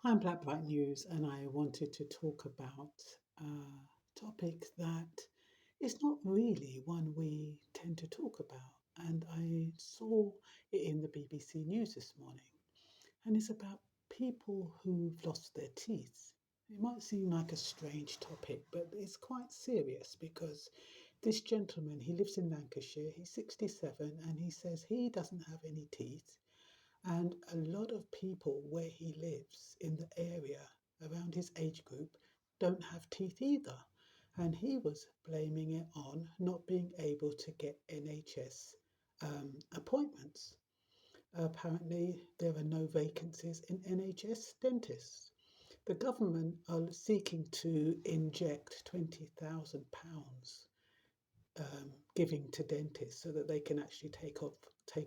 I'm Black Bright News, and I wanted to talk about a topic that is not really one we tend to talk about. And I saw it in the BBC News this morning, and it's about people who've lost their teeth. It might seem like a strange topic, but it's quite serious because this gentleman, he lives in Lancashire, he's 67, and he says he doesn't have any teeth, and a lot of people where he lives in the area around his age group don't have teeth either. And he was blaming it on not being able to get NHS appointments. Apparently, there are no vacancies in NHS dentists. The government are seeking to inject £20,000 giving to dentists so that they can actually take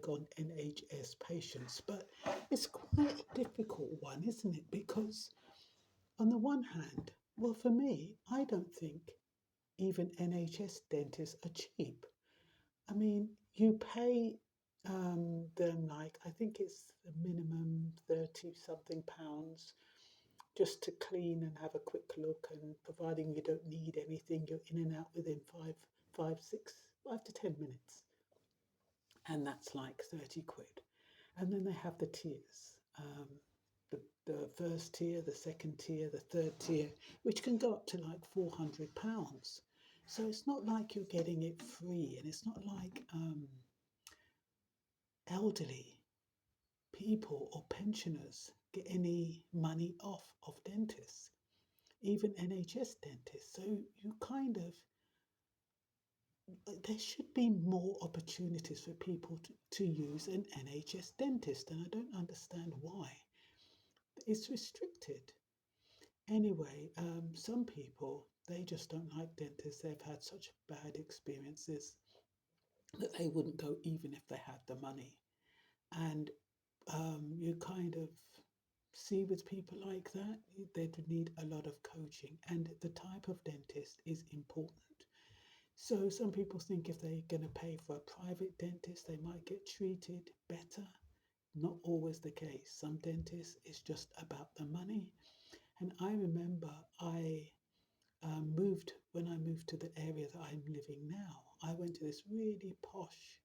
on NHS patients. But it's quite a difficult one, isn't it? Because on the one hand, well, for me, I don't think even NHS dentists are cheap. I mean, you pay them like I think it's the minimum 30 something pounds just to clean and have a quick look, and providing you don't need anything, you're in and out within 5 to 10 minutes, and that's like 30 quid. And then they have the tiers, the first tier, the second tier, the third tier, which can go up to like £400. So it's not like you're getting it free, and it's not like elderly people or pensioners get any money off of dentists, even NHS dentists. So you kind of, there should be more opportunities for people to use an NHS dentist, and I don't understand why it's restricted. Anyway, some people, they just don't like dentists. They've had such bad experiences that they wouldn't go even if they had the money. And you kind of see with people like that, they'd need a lot of coaching, and the type of dentist is important. So some people think if they're going to pay for a private dentist, they might get treated better. Not always the case. Some dentists, it's just about the money. And I remember when I moved to the area that I'm living now, I went to this really posh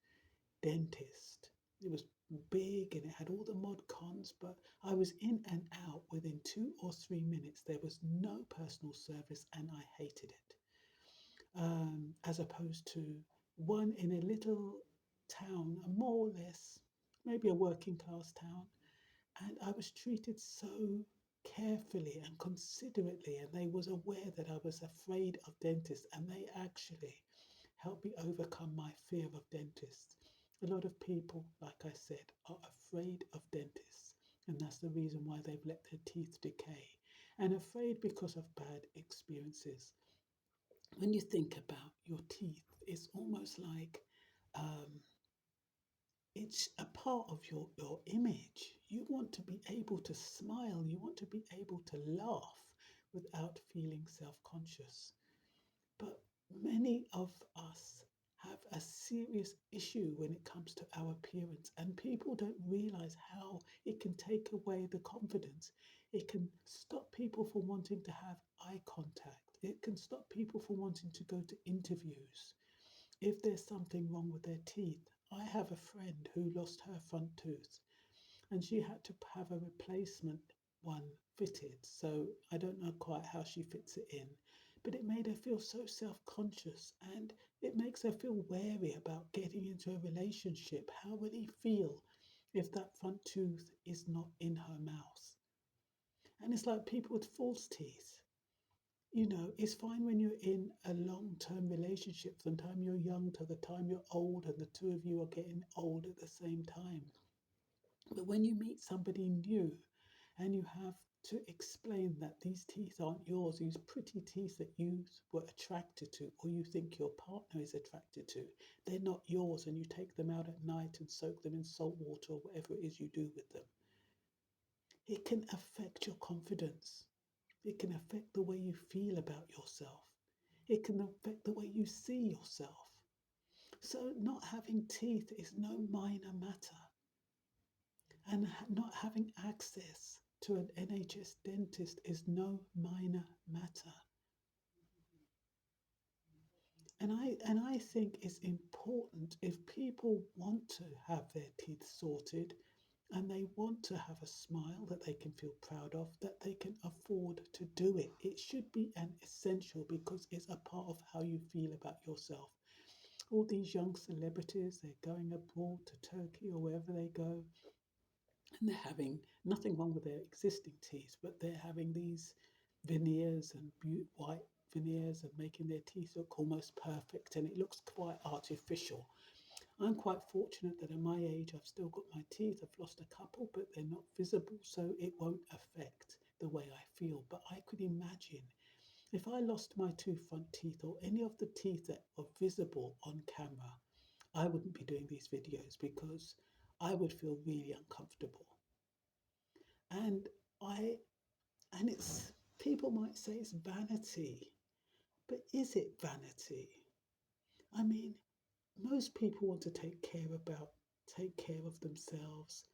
dentist. It was big and it had all the mod cons, but I was in and out within 2 or 3 minutes. There was no personal service, and I hated it. As opposed to one in a little town, a more or less, maybe a working class town, and I was treated so carefully and considerately, and they was aware that I was afraid of dentists, and they actually helped me overcome my fear of dentists. A lot of people, like I said, are afraid of dentists, and that's the reason why they've let their teeth decay, and afraid because of bad experiences. When you think about your teeth, it's almost like um, it's a part of your image. You want to be able to smile, you want to be able to laugh without feeling self conscious. But many of us have a serious issue when it comes to our appearance, and people don't realize how it can take away the confidence. It can stop people from wanting to have eye contact. It can stop people from wanting to go to interviews if there's something wrong with their teeth. I have a friend who lost her front tooth, and she had to have a replacement one fitted. So I don't know quite how she fits it in, but it made her feel so self conscious, and it makes her feel wary about getting into a relationship. How will he feel if that front tooth is not in her mouth? And it's like people with false teeth. It's fine when you're in a long term relationship from the time you're young to the time you're old, and the two of you are getting old at the same time. But when you meet somebody new and you have to explain that these teeth aren't yours, these pretty teeth that you were attracted to or you think your partner is attracted to, they're not yours, and you take them out at night and soak them in salt water or whatever it is you do with them, it can affect your confidence. It can affect the way you feel about yourself. It can affect the way you see yourself. So, not having teeth is no minor matter, and not having access to to an NHS dentist is no minor matter. And I think it's important if people want to have their teeth sorted and they want to have a smile that they can feel proud of, that they can afford to do it. It should be an essential because it's a part of how you feel about yourself. All these young celebrities, they're going abroad to Turkey or wherever they go, and they're having nothing wrong with their existing teeth, but they're having these veneers and white veneers and making their teeth look almost perfect, and it looks quite artificial. I'm quite fortunate that at my age I've still got my teeth. I've lost a couple, but they're not visible, so it won't affect the way I feel. But I could imagine if I lost my two front teeth or any of the teeth that are visible on camera, I wouldn't be doing these videos because I would feel really uncomfortable. And I and it's people might say it's vanity, but is it vanity? I mean, most people want to take care of themselves.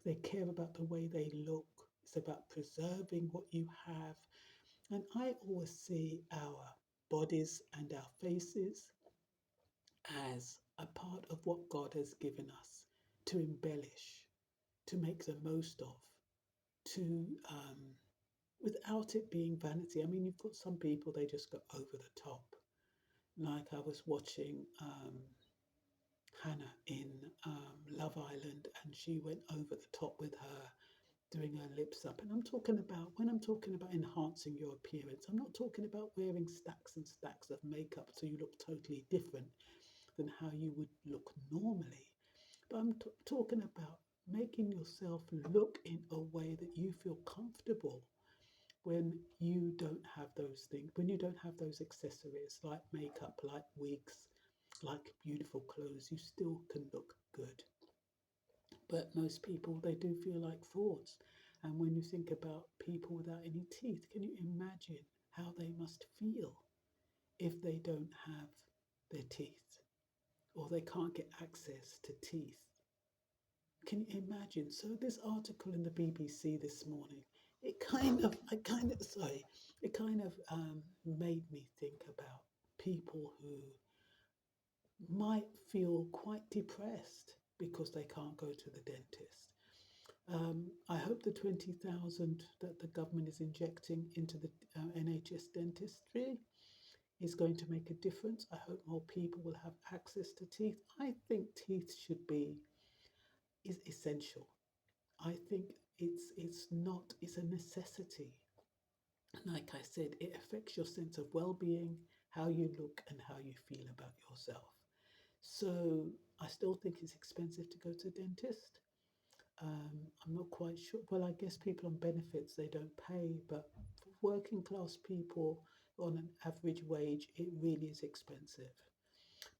They care about the way they look. It's about preserving what you have. And I always see our bodies and our faces as a part of what God has given us to embellish, to make the most of, to without it being vanity. I mean, you've got some people, they just go over the top. Like I was watching Hannah in Love Island, and she went over the top with her doing her lips up. And when I'm talking about enhancing your appearance, I'm not talking about wearing stacks and stacks of makeup so you look totally different than how you would look normally. But I'm talking about making yourself look in a way that you feel comfortable when you don't have those things, when you don't have those accessories like makeup, like wigs, like beautiful clothes, you still can look good. But most people, they do feel like frauds. And when you think about people without any teeth, can you imagine how they must feel if they don't have their teeth or they can't get access to teeth? Can you imagine? So this article in the BBC this morning, it kind of made me think about people who might feel quite depressed because they can't go to the dentist. I hope the 20,000 that the government is injecting into the NHS dentistry is going to make a difference. I hope more people will have access to teeth. I think teeth should be is essential. I think it's a necessity. And like I said, it affects your sense of well-being, how you look, and how you feel about yourself. So I still think it's expensive to go to a dentist. I'm not quite sure. Well, I guess people on benefits, they don't pay, but for working class people on an average wage, it really is expensive.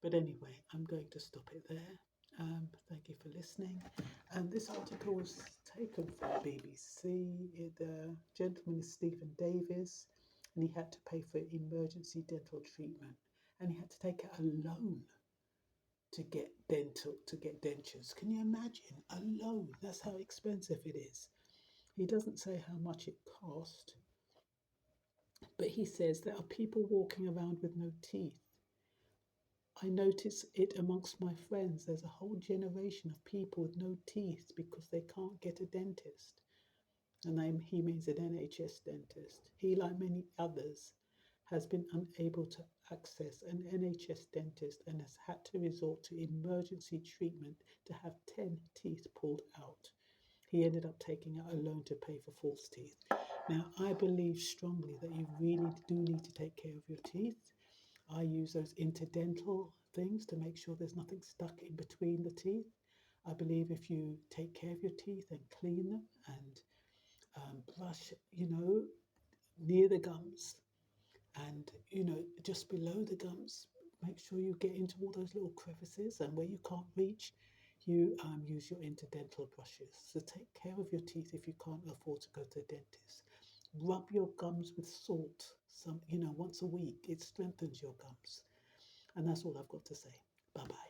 But anyway, I'm going to stop it there. Thank you for listening. And this article was taken from BBC. The gentleman is Stephen Davis, and he had to pay for emergency dental treatment, and he had to take out a loan to get dentures. Can you imagine a loan? That's how expensive it is. He doesn't say how much it cost, but he says there are people walking around with no teeth. I notice it amongst my friends. There's a whole generation of people with no teeth because they can't get a dentist. And he means an NHS dentist. He, like many others, has been unable to access an NHS dentist and has had to resort to emergency treatment to have 10 teeth pulled out. He ended up taking out a loan to pay for false teeth. Now, I believe strongly that you really do need to take care of your teeth. I use those interdental things to make sure there's nothing stuck in between the teeth. I believe if you take care of your teeth and clean them and brush, near the gums and, just below the gums, make sure you get into all those little crevices, and where you can't reach, you use your interdental brushes. So take care of your teeth if you can't afford to go to the dentist. Rub your gums with salt, once a week. It strengthens your gums. And that's all I've got to say. Bye bye.